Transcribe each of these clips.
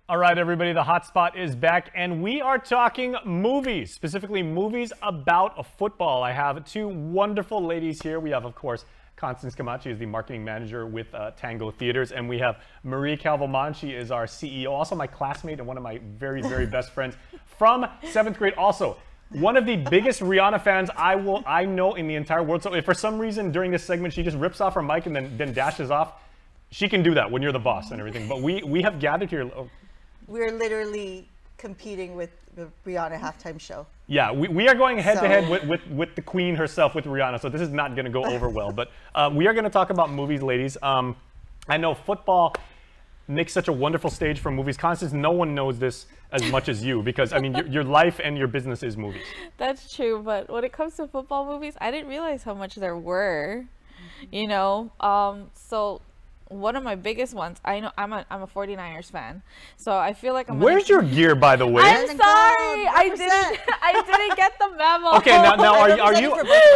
All right, everybody, the hotspot is back, and we are talking movies, specifically movies about a football. I have two wonderful ladies here. We have, of course, Constance Camat. She is the marketing manager with Tango Theaters, and we have Marie Calvo. She is our CEO, also my classmate and one of my very, very best friends from 7th grade. Also, one of the biggest Rihanna fans I know in the entire world. So if for some reason during this segment she just rips off her mic and then dashes off, she can do that when you're the boss and everything. But we have gathered here. We're literally competing with the Rihanna halftime show. Yeah, we are going head to head with the queen herself, with Rihanna. So this is not going to go over well. But we are going to talk about movies, ladies. I know football makes such a wonderful stage for movies. Constance, no one knows this as much as you, because I mean your life and your business is movies. That's true, but when it comes to football movies, I didn't realize how much there were. You know, so one of my biggest ones, I know I'm a 49ers fan, so I feel like Where's your gear, by the way? I'm sorry, I didn't get the memo. Okay,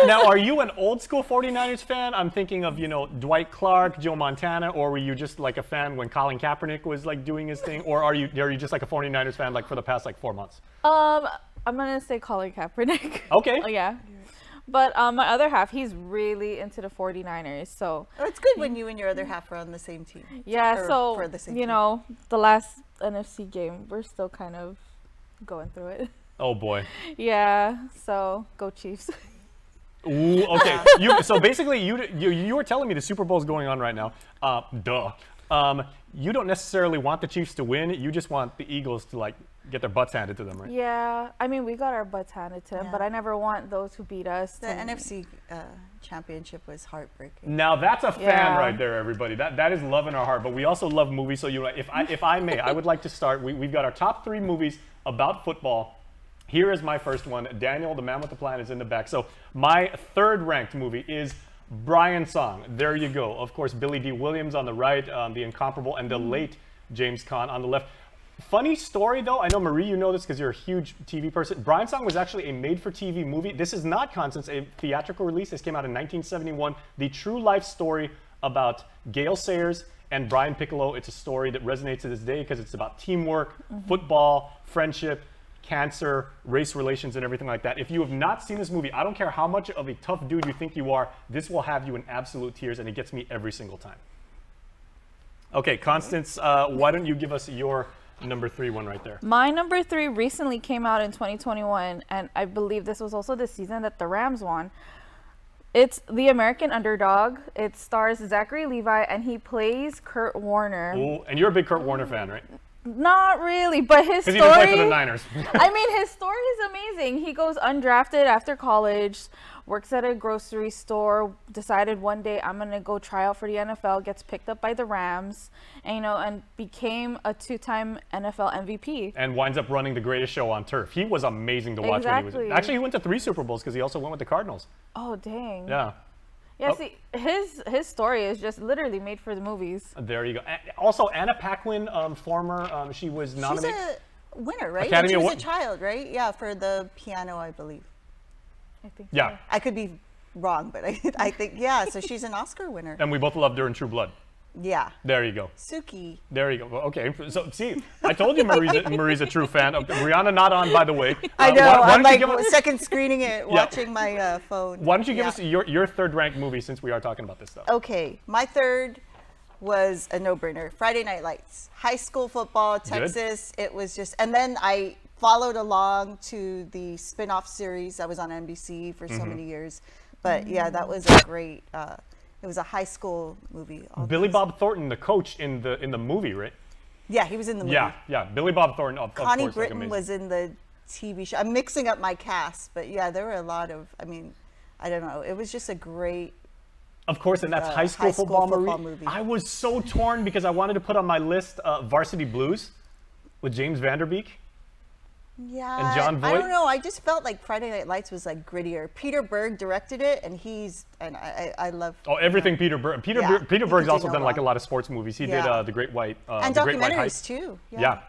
now are you an old school 49ers fan? I'm thinking of, you know, Dwight Clark, Joe Montana, or were you just like a fan when Colin Kaepernick was like doing his thing, or are you just like a 49ers fan like for the past like 4 months? I'm gonna say Colin Kaepernick. Okay. Oh, yeah. But my other half, he's really into the 49ers, so... Oh, it's good when you and your other half are on the same team. Yeah, so, you know, the last NFC game, we're still kind of going through it. Oh, boy. Yeah, so go Chiefs. Ooh, okay. So basically, you were telling me the Super Bowl is going on right now. You don't necessarily want the Chiefs to win. You just want the Eagles to, like, get their butts handed to them, right? Yeah, I mean, we got our butts handed to them, but I never want those who beat us. The NFC championship was heartbreaking. Now that's a fan right there, everybody. That is love in our heart. But we also love movies. So if I may, I would like to start. We've got our top 3 movies about football. Here is my first one. Daniel, the man with the plan, is in the back. So my third ranked movie is Brian's Song. There you go. Of course, Billy D. Williams on the right, the incomparable, and the late James Caan on the left. Funny story, though. I know, Marie, you know this because you're a huge TV person. Brian's Song was actually a made-for-TV movie. This is not, Constance, a theatrical release. This came out in 1971. The true life story about Gale Sayers and Brian Piccolo. It's a story that resonates to this day because it's about teamwork, football, friendship, cancer, race relations, and everything like that. If you have not seen this movie, I don't care how much of a tough dude you think you are, this will have you in absolute tears, and it gets me every single time. Okay, Constance, why don't you give us your number 3 one right there? My number 3 recently came out in 2021, and I believe this was also the season that the Rams won. It's The American Underdog. It stars Zachary Levi, and he plays Kurt Warner. Ooh, and you're a big Kurt Warner fan, right? Not really, but his story... Because he didn't play for the Niners. I mean, his story is amazing. He goes undrafted after college, works at a grocery store, decided one day I'm going to go try out for the NFL, gets picked up by the Rams, and, you know, and became a 2-time NFL MVP. And winds up running the greatest show on turf. He was amazing to watch when he was... Actually, he went to 3 Super Bowls because he also went with the Cardinals. Oh, dang. Yeah. Yeah, see, his story is just literally made for the movies. There you go. Also, Anna Paquin, former, she was nominated. She's a winner, right? Academy she was Award. a child, right? Yeah, for the piano, I believe. I think yeah. So. I could be wrong, but I think, yeah, so she's an Oscar winner. And we both loved her in True Blood. Yeah. There you go. Suki. There you go. Okay. So, see, I told you Marie's a true fan. Rihanna not on, by the way. I know. I'm like second screening it, watching my phone. Why don't you give us your third ranked movie since we are talking about this stuff? Okay. My third was a no-brainer. Friday Night Lights. High school football, Texas. Good. It was just, and then I followed along to the spin-off series that was on NBC for so many years. But yeah, that was a great... it was a high school movie. Billy Bob Thornton, the coach in the movie, right? Yeah, he was in the movie. Yeah. Billy Bob Thornton, of Connie course. Britton was in the TV show. I'm mixing up my cast, but yeah, there were a lot of, I mean, I don't know. It was just a great... Of course, and that's high school football movie. I was so torn because I wanted to put on my list Varsity Blues with James Vanderbeek. Yeah, and John Voight. I don't know. I just felt like Friday Night Lights was like grittier. Peter Berg directed it, and I love. Oh, everything Peter Berg. Peter Berg's also done like a lot of sports movies. He did The Great White. And the Great White documentaries too. Yeah.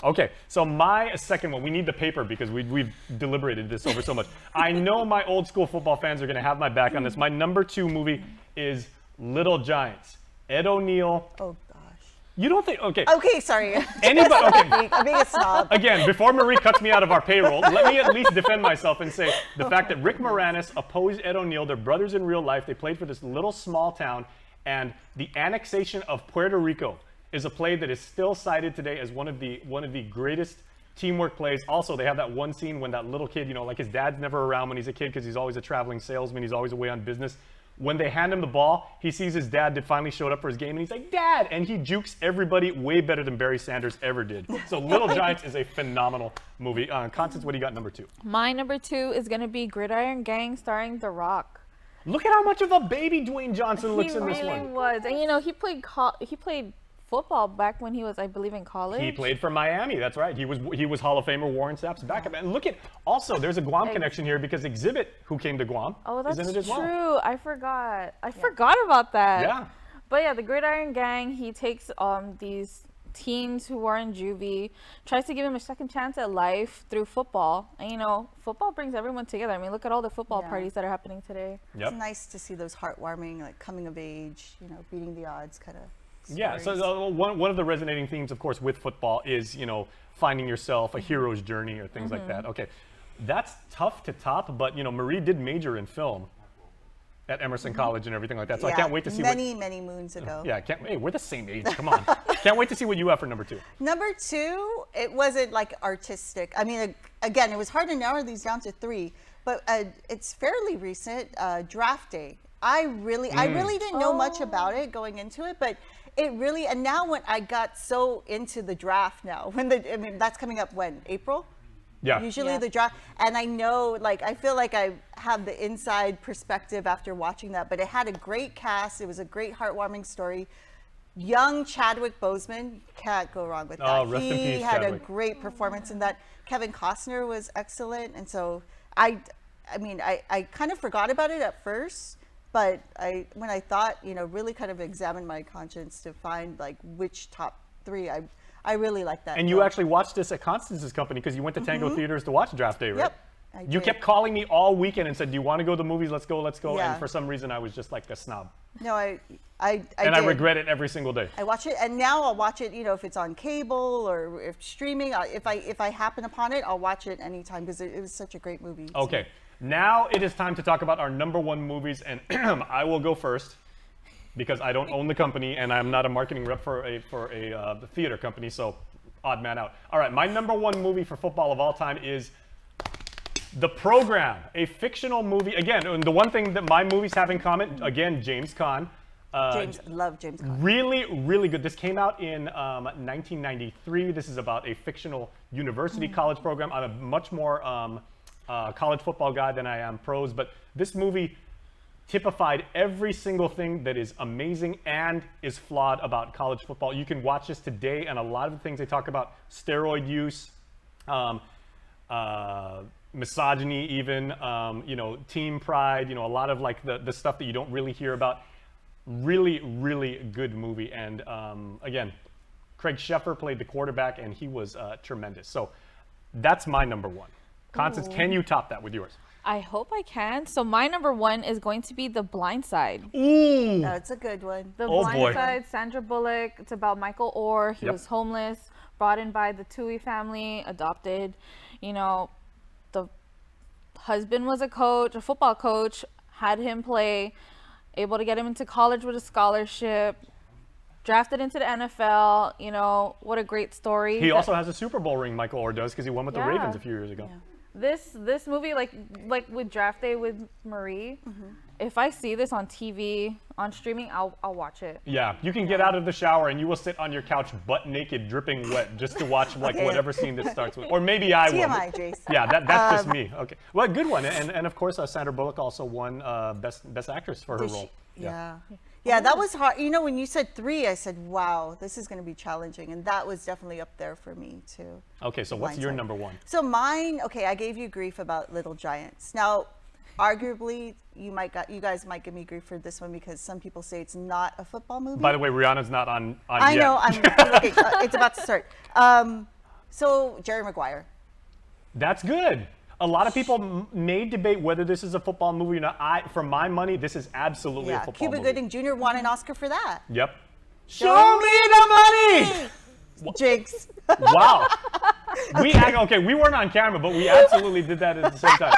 Okay, so my second one, we need the paper because we've deliberated this over so much. I know my old school football fans are going to have my back on this. My number 2 movie is Little Giants. Ed O'Neill. Oh gosh. You don't think? Okay. Okay, sorry. Anybody? Okay. I'm being a snob. Again, before Marie cuts me out of our payroll, let me at least defend myself and say the fact that Rick Moranis opposed Ed O'Neill, they're brothers in real life. They played for this little small town, and the annexation of Puerto Rico is a play that is still cited today as one of the greatest teamwork plays. Also, they have that one scene when that little kid, you know, like his dad's never around when he's a kid because he's always a traveling salesman. He's always away on business. When they hand him the ball, he sees his dad that finally showed up for his game, and he's like, "Dad!" And he jukes everybody way better than Barry Sanders ever did. So Little Giants is a phenomenal movie. Constance, what do you got number 2? My number 2 is going to be Gridiron Gang starring The Rock. Look at how much of a baby Dwayne Johnson looks in this one. He really was. And, you know, he played football back when he was, I believe, in college. He played for Miami. That's right. He was Hall of Famer Warren Sapp's backup. And look at, also, there's a Guam connection here because Exhibit, who came to Guam, that's is in it as well. true. I forgot. I forgot about that. Yeah. But yeah, the Gridiron Gang, he takes these teens who are in juvie, tries to give them a second chance at life through football. And, you know, football brings everyone together. I mean, look at all the football parties that are happening today. Yep. It's nice to see those heartwarming, like coming of age, you know, beating the odds kind of. Yeah, so one of the resonating themes, of course, with football is, you know, finding yourself, a hero's journey or things like that. Okay, that's tough to top, but, you know, Marie did major in film at Emerson College and everything like that, so I can't wait to see many moons ago. Yeah, hey, we're the same age, come on. Can't wait to see what you have for number 2. Number 2, it wasn't like artistic. I mean, again, it was hard to narrow these down to 3, but it's fairly recent, Draft Day. I really didn't know much about it going into it, but it really, and now when I got so into the draft now, I mean, that's coming up when? April? Yeah. Usually the draft, and I know, like, I feel like I have the inside perspective after watching that, but it had a great cast. It was a great heartwarming story. Young Chadwick Boseman, can't go wrong with that. Oh, rest in peace, he had Chadwick. a great performance in that. Kevin Costner was excellent, and so I mean, I kind of forgot about it at first. But when I thought, you know, really kind of examined my conscience to find like which top 3, I really like that. And you actually watched this at Constance's company because you went to Tango Theaters to watch Draft Day, right? Yep. You kept calling me all weekend and said, "Do you want to go to the movies? Let's go, let's go." Yeah. And for some reason, I was just like a snob. No, I I regret it every single day. I watch it, and now I'll watch it. You know, if it's on cable or if streaming, if I happen upon it, I'll watch it anytime because it was such a great movie. Okay. Now it is time to talk about our number 1 movies, and I will go first because I don't own the company and I'm not a marketing rep for a theater company, so odd man out. All right, my number 1 movie for football of all time is The Program, a fictional movie. Again, and the one thing that my movies have in common, again, James Caan. Love James Caan. Really, really good. This came out in 1993. This is about a fictional university college program. I'm a much more college football guy than I am pros, but this movie typified every single thing that is amazing and is flawed about college football. You can watch this today, and a lot of the things they talk about, steroid use, misogyny even, you know, team pride, you know, a lot of like the stuff that you don't really hear about. Really, really good movie. And again, Craig Sheffer played the quarterback, and he was tremendous. So that's my number 1. Constance, can you top that with yours? I hope I can. So my number 1 is going to be The Blind Side. Ooh. That's a good one. The Blind Side, Sandra Bullock. It's about Michael Orr. He was homeless, brought in by the Tui family, adopted. You know, the husband was a coach, a football coach, had him play, able to get him into college with a scholarship, drafted into the NFL. You know, what a great story. He also has a Super Bowl ring, Michael Orr does, because he won with the Ravens a few years ago. Yeah. This movie, like with Draft Day with Marie, if I see this on TV, on streaming, I'll watch it. Yeah, you can get out of the shower and you will sit on your couch butt naked, dripping wet, just to watch like whatever scene this starts with. Or maybe I will. TMI, Jason. Yeah, that's just me. Okay, well, good one. And of course, Sandra Bullock also won best actress for her role. Yeah, that was hard. You know, when you said 3, I said, wow, this is going to be challenging. And that was definitely up there for me, too. Okay, so what's your number 1? So mine, okay, I gave you grief about Little Giants. Now, arguably, you guys might give me grief for this one because some people say it's not a football movie. By the way, Rihanna's not on I yet. know, I'm looking, it's about to start. So, Jerry Maguire. That's good. A lot of people may debate whether this is a football movie or not. For my money, this is absolutely a football Cuba movie. Gooding Jr. won an Oscar for that. Yep. Show me the money! Jinx. Wow. We weren't on camera, but we absolutely did that at the same time.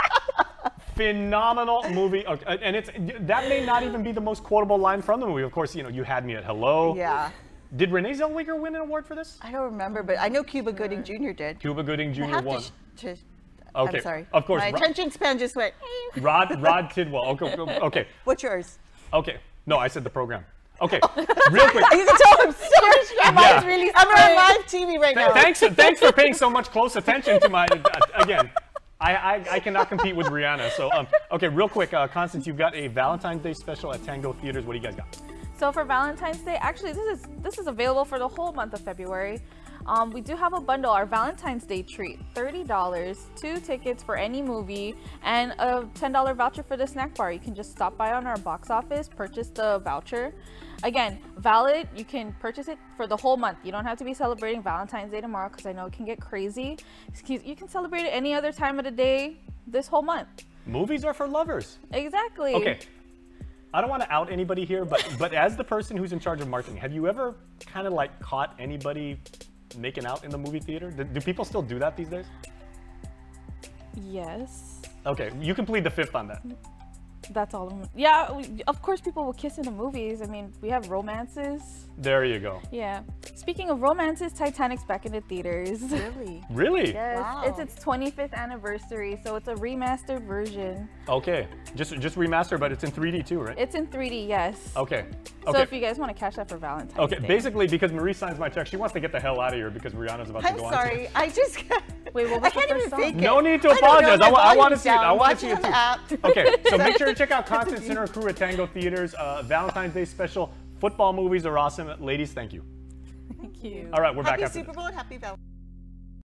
Phenomenal movie. Okay, and that may not even be the most quotable line from the movie. Of course, you had me at hello. Yeah. Did Renee Zellweger win an award for this? I don't remember, but I know Cuba Gooding Jr. did. Cuba Gooding Jr. won. Okay. I'm sorry. Of course. My attention span just went. Rod Tidwell. Okay. What's yours? Okay. No, I said the program. Okay. Real quick. You can tell I'm serious. Yeah. Really I'm on live TV right now. Thanks for paying so much close attention to my. Again, I cannot compete with Rihanna. So okay, real quick, Constance, you've got a Valentine's Day special at Tango Theaters. What do you guys got? So for Valentine's Day, actually this is available for the whole month of February. We do have a bundle, our Valentine's Day treat, $30, 2 tickets for any movie, and a $10 voucher for the snack bar. You can just stop by on our box office, purchase the voucher. Again, valid, you can purchase it for the whole month. You don't have to be celebrating Valentine's Day tomorrow because I know it can get crazy. You can celebrate it any other time of the day this whole month. Movies are for lovers. Exactly. Okay. I don't want to out anybody here, but as the person who's in charge of marketing, have you ever kind of like caught anybody making out in the movie theater? Do people still do that these days? Yes. Okay, you can plead the fifth on that. That's all. Yeah, of course people will kiss in the movies. I mean, we have romances. There you go. Yeah. Speaking of romances, Titanic's back in the theaters. Really? Really? Yes. Wow. It's its 25th anniversary, so it's a remastered version. Okay, just remaster, but it's in 3D too, right? It's in 3D, yes. Okay. So if you guys want to catch that for Valentine's Day. Basically because Marie signs my check, she wants to get the hell out of here because Rihanna's about to I'm go on. sorry. I just Wait, what I was the can't first even song? fake it. No need to I don't know, apologize. my I want to volume's see it. I down. want to Watch see it it on the too. app. Okay, so make sure to check out Constance and her crew at Tango Theaters. Valentine's Day special. Football movies are awesome. Ladies, thank you. Thank you. All right, we're back Happy after Super this. Bowl and happy Valentine's.